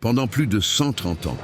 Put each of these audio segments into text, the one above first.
Pendant plus de 130 ans,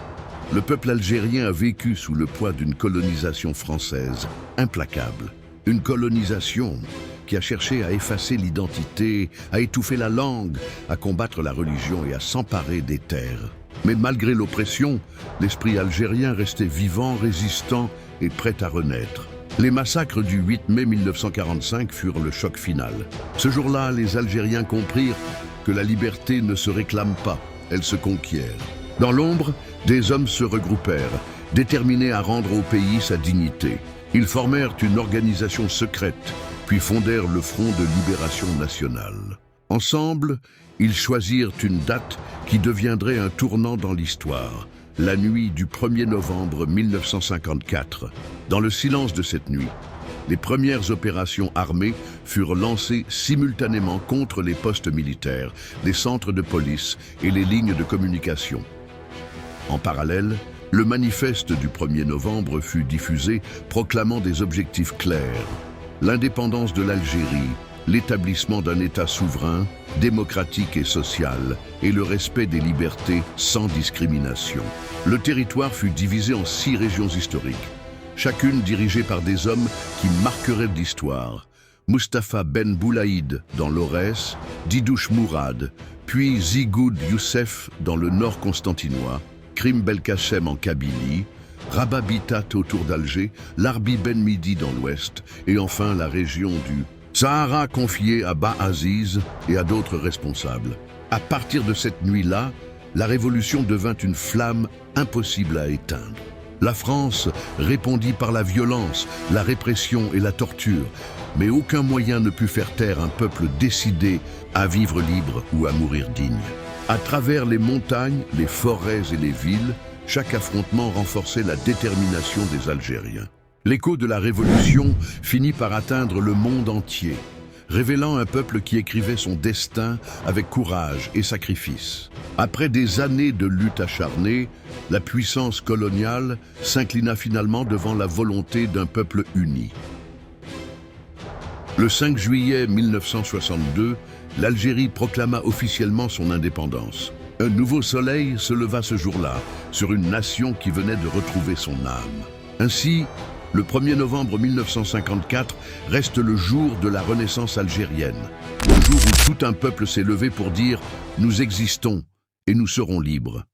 le peuple algérien a vécu sous le poids d'une colonisation française implacable. Une colonisation qui a cherché à effacer l'identité, à étouffer la langue, à combattre la religion et à s'emparer des terres. Mais malgré l'oppression, l'esprit algérien restait vivant, résistant et prêt à renaître. Les massacres du 8 mai 1945 furent le choc final. Ce jour-là, les Algériens comprirent que la liberté ne se réclame pas, elle se conquiert. Dans l'ombre, des hommes se regroupèrent, déterminés à rendre au pays sa dignité. Ils formèrent une organisation secrète, puis fondèrent le Front de Libération Nationale. Ensemble, ils choisirent une date qui deviendrait un tournant dans l'histoire, la nuit du 1er novembre 1954. Dans le silence de cette nuit, les premières opérations armées furent lancées simultanément contre les postes militaires, les centres de police et les lignes de communication. En parallèle, le manifeste du 1er novembre fut diffusé, proclamant des objectifs clairs: l'indépendance de l'Algérie, l'établissement d'un État souverain, démocratique et social, et le respect des libertés sans discrimination. Le territoire fut divisé en 6 régions historiques, chacune dirigée par des hommes qui marqueraient l'histoire. Mustapha Ben Boulaïd dans l'Aurès, Didouche Mourad, puis Zigoud Youssef dans le nord constantinois, Krim Belkacem en Kabylie, Rabat Bitat autour d'Alger, Larbi Ben Midi dans l'ouest, et enfin la région du Sahara confiée à Ba Aziz et à d'autres responsables. À partir de cette nuit-là, la révolution devint une flamme impossible à éteindre. La France répondit par la violence, la répression et la torture, mais aucun moyen ne put faire taire un peuple décidé à vivre libre ou à mourir digne. À travers les montagnes, les forêts et les villes, chaque affrontement renforçait la détermination des Algériens. L'écho de la Révolution finit par atteindre le monde entier, révélant un peuple qui écrivait son destin avec courage et sacrifice. Après des années de lutte acharnée, la puissance coloniale s'inclina finalement devant la volonté d'un peuple uni. Le 5 juillet 1962, l'Algérie proclama officiellement son indépendance. Un nouveau soleil se leva ce jour-là sur une nation qui venait de retrouver son âme. Ainsi, le 1er novembre 1954 reste le jour de la renaissance algérienne, le jour où tout un peuple s'est levé pour dire « Nous existons et nous serons libres ».